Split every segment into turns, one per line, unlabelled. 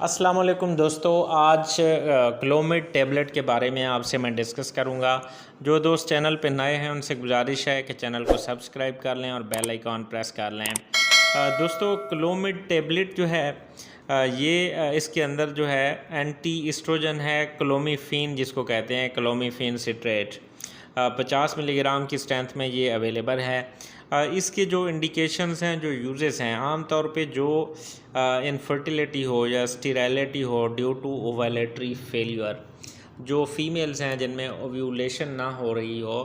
अस्सलाम वालेकुम दोस्तों, आज क्लोमिड टेबलेट के बारे में आपसे मैं डिस्कस करूंगा। जो दोस्त चैनल पर नए हैं उनसे गुजारिश है कि चैनल को सब्सक्राइब कर लें और बेल आइकॉन प्रेस कर लें। दोस्तों, क्लोमिड टेबलेट जो है इसके अंदर जो है एंटी एस्ट्रोजन है, क्लोमिफेन जिसको कहते हैं, क्लोमिफेन सिट्रेट 50 मिलीग्राम की स्ट्रेंथ में ये अवेलेबल है। इसके जो इंडिकेशंस हैं, जो यूजेस हैं, आम तौर पे जो इनफर्टिलिटी हो या स्टेरिलिटी हो ड्यू टू ओवुलेटरी फेलियर, जो फीमेल्स हैं जिनमें ओव्यूलेशन ना हो रही हो,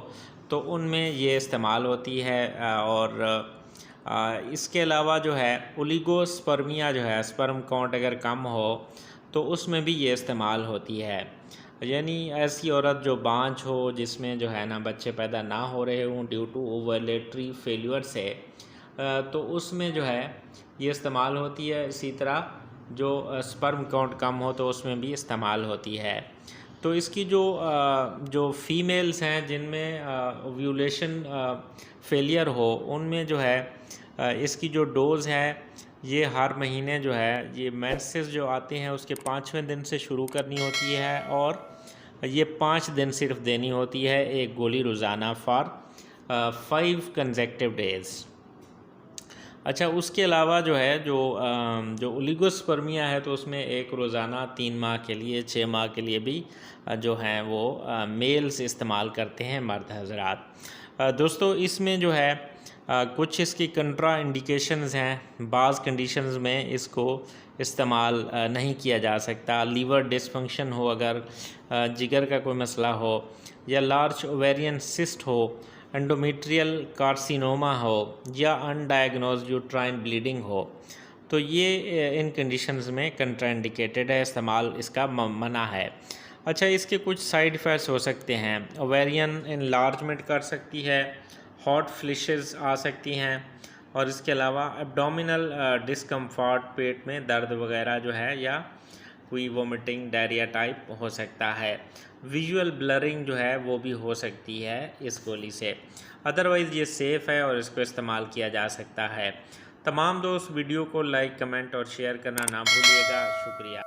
तो उनमें ये इस्तेमाल होती है। और इसके अलावा जो है ओलिगोस्पर्मिया जो है, स्पर्म काउंट अगर कम हो तो उसमें भी ये इस्तेमाल होती है। यानी ऐसी औरत जो बांझ हो, जिसमें जो है ना बच्चे पैदा ना हो रहे हों ड्यू टू ओवुलेटरी फेलियर से, तो उसमें जो है ये इस्तेमाल होती है। इसी तरह जो स्पर्म काउंट कम हो तो उसमें भी इस्तेमाल होती है। तो इसकी जो फीमेल्स हैं जिनमें ओव्यूलेशन फेलियर हो, उनमें जो है इसकी जो डोज़ है ये हर महीने जो है, ये मेंसेस जो आते हैं उसके 5वें दिन से शुरू करनी होती है और ये 5 दिन सिर्फ देनी होती है, एक गोली रोज़ाना फॉर 5 कंसेक्टिव डेज़। अच्छा, उसके अलावा जो है जो ओलिगोस्पर्मिया है तो उसमें एक रोज़ाना 3 माह के लिए, 6 माह के लिए भी जो हैं वो मेल्स इस्तेमाल करते हैं, मर्द हज़रात। दोस्तों, इसमें जो है कुछ इसकी कंट्रा इंडिकेशंस हैं। बाज़ कंडीशंस में इसको इस्तेमाल नहीं किया जा सकता। लीवर डिसफंक्शन हो, अगर जिगर का कोई मसला हो, या लार्ज ओवेरियन सिस्ट हो, एंडोमेट्रियल कार्सिनोमा हो, या अनडायग्नोज्ड यूट्राइन ब्लीडिंग हो, तो ये इन कंडीशंस में कंट्राइंडिकेटेड है, इस्तेमाल इसका मना है। अच्छा, इसके कुछ साइड इफ़ेक्ट्स हो सकते हैं। ओवेरियन इनलार्जमेंट कर सकती है, हॉट फ्लिशेस आ सकती हैं, और इसके अलावा एब्डोमिनल डिस्कम्फर्ट, पेट में दर्द वगैरह जो है, या कोई वोमिटिंग, डायरिया टाइप हो सकता है। विजुअल ब्लरिंग जो है वो भी हो सकती है इस गोली से। अदरवाइज़ ये सेफ़ है और इसको इस्तेमाल किया जा सकता है। तमाम दोस्त वीडियो को लाइक, कमेंट और शेयर करना ना भूलिएगा। शुक्रिया।